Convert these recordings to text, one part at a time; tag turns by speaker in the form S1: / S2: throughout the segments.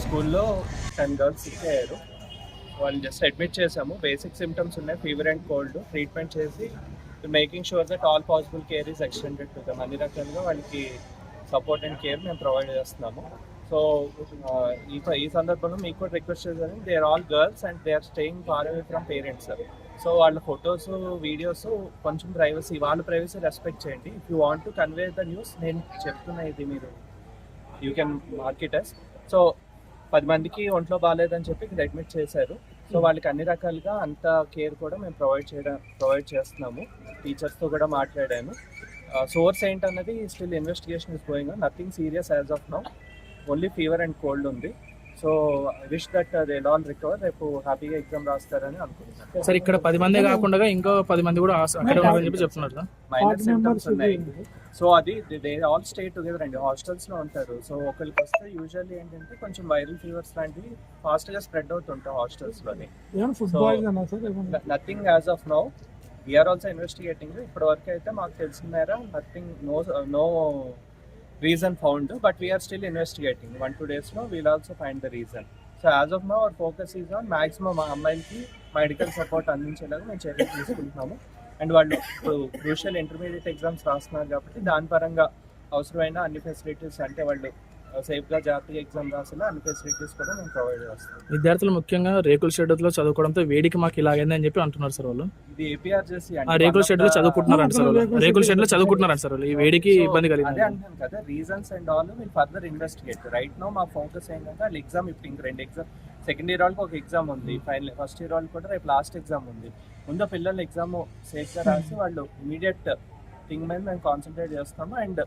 S1: స్కూల్లో 10 girls sick అయ్యారు. వాళ్ళు జస్ట్ అడ్మిట్ చేసాము. బేసిక్ సిమ్టమ్స్ ఉన్నాయి, ఫీవర్ అండ్ కోల్డ్. ట్రీట్మెంట్ చేసి making sure that all possible care is extended to them. అన్ని రకాలుగా వాళ్ళకి సపోర్ట్ అండ్ కేర్ మేము ప్రొవైడ్ చేస్తున్నాము. సో ఈ సందర్భంలో మీకు కూడా రిక్వెస్ట్ చేశాను, they are all girls and they are staying far away from parents. So వాళ్ళ ఫొటోస్, వీడియోస్ కొంచెం ప్రైవసీ, వాళ్ళ ప్రైవసీ రెస్పెక్ట్ చేయండి. If you want to convey the news, నేను చెప్తున్నా ఇది మీరు you can market us. So 10 మందికి ఒంట్లో బాగాలేదని చెప్పి ఇక్కడ అడ్మిట్ చేశారు. సో వాళ్ళకి అన్ని రకాలుగా అంత కేర్ కూడా మేము ప్రొవైడ్ చేస్తున్నాము. టీచర్స్తో కూడా మాట్లాడాను. సోర్స్ ఏంటన్నది still investigation is going on. Nothing serious as of now, only fever and cold ఉంది. So I wish that they all recover. రేపు హ్యాపీగా ఎగ్జామ్ రాస్తారని అనుకుంటున్నాను.
S2: సార్ ఇక్కడ 10 మంది కాకుండా ఇంకో 10 మంది కూడా అక్కడ ఉన్నారని చెప్పి చెప్తున్నారు.
S1: మైనర్ సిమ్టమ్స్ ఉన్నాయి. సో అది దే ఆల్ స్టే టుగెదర్ అండి, హాస్టల్స్లో ఉంటారు. సో ఒకరికి వస్తే యూజువల్లీ ఏంటంటే కొంచెం వైరల్ ఫీవర్స్ లాంటివి ఫాస్ట్గా స్ప్రెడ్ అవుతుంటాయి హాస్టల్స్లోని. Nothing as of now, we are also investigating. ఇప్పటి వరకు అయితే మాకు తెలిసిన మేర nothing, no reason found, but we are still investigating. 1-2 days now we'll also find the reason. So as of now our focus is on maximum అమ్మాయిలకి medical support అందించేలాగా మేము చర్యలు తీసుకుంటున్నాము. అండ్ వాళ్ళు ఇప్పుడు క్రూషియల్ ఇంటర్మీడియట్ ఎగ్జామ్స్ రాస్తున్నారు కాబట్టి దాని పరంగా అవసరమైన అన్ని ఫెసిలిటీస్, అంటే వాళ్ళు సేఫ్గా జాతీయ ఎగ్జామ్ రాసేలా అన్ని ఫెసిలిటీస్ కూడా మేము ప్రొవైడ్ చేస్తాం.
S2: విద్యార్థులు ముఖ్యంగా రేకుల షెడ్లో చదువుకోవడంతో వేడికి మాకు ఇలాగైంది అని చెప్పి అంటున్నారు సార్. వాళ్ళు
S1: ఇది ఏపీఆర్జేసీ
S2: రేకుల షెడ్లో చదువుకుంటున్నారు సార్. రేకుల షెడ్లో చదువుకుంటున్నారు సార్. ఈ వేడికి ఇబ్బంది కలిగింది.
S1: అదే అంటాను కదా, reasons and all will further investigate. Right now మా ఫోకస్ ఏంటంటే వాళ్ళు ఎగ్జామ్, ఇప్పుడు ఇంక 2 ఎగ్జామ్, సెకండ్ ఇయర్ వాళ్ళకి ఒక ఎగ్జామ్ ఉంది, ఫస్ట్ ఇయర్ వాళ్ళకి కూడా రేపు లాస్ట్ ఎగ్జామ్ ఉంది. ముందు పిల్లలు ఎగ్జామ్ సేఫ్గా రాసి వాళ్ళు ఇమీడియట్ థింగ్ మీద మేము కాన్సన్ట్రేట్ చేస్తాము. And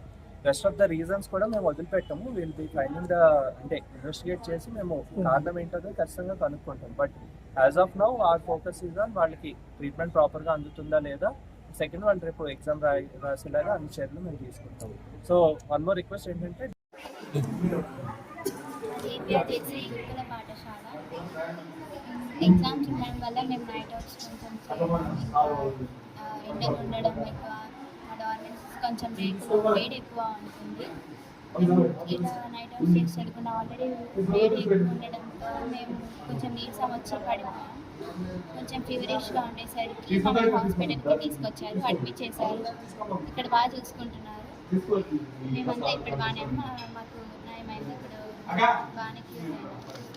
S1: rest of the reasons కూడా మేము వదిలిపెట్టాము. విల్ బి ఫైండింగ్ ద, అంటే ఇన్వెస్టిగేట్ చేసి మేము కారణం ఏంటో ఖచ్చితంగా కనుక్కుంటాం. But as of now our focus is on వాళ్ళకి ట్రీట్మెంట్ ప్రాపర్గా అందుతుందా లేదా, సెకండ్ వాళ్ళు రేపు ఎగ్జామ్ రాసేలాగా అన్ని చర్యలు మేము తీసుకుంటాం. సో వన్ మోర్ రిక్వెస్ట్ ఏంటంటే,
S3: ఎగ్జామ్స్ ఉండడం వల్ల మేము నైట్ అవుట్స్ కొంచెం ఉండడం ఎక్కువ, గవర్నమెంట్ కొంచెం వేడి ఎక్కువ ఉంటుంది. ఇలా నైట్ అవుట్ సీట్స్ వెళ్ళకుండా ఆల్రెడీ వేడి ఎక్కువ ఉండడంతో మేము కొంచెం నీరసం వచ్చి పడిపోయాం. కొంచెం ఫీవరిష్గా ఉండేసరికి మమ్మల్ని హాస్పిటల్కి తీసుకొచ్చారు, అడ్మిట్ చేశారు. ఇక్కడ బాగా చూసుకుంటున్నారు. మేమంతా ఇప్పుడు బాగానే, మాకు నయమైంది, ఇప్పుడు బాగానే క్యూర్ అయినాం.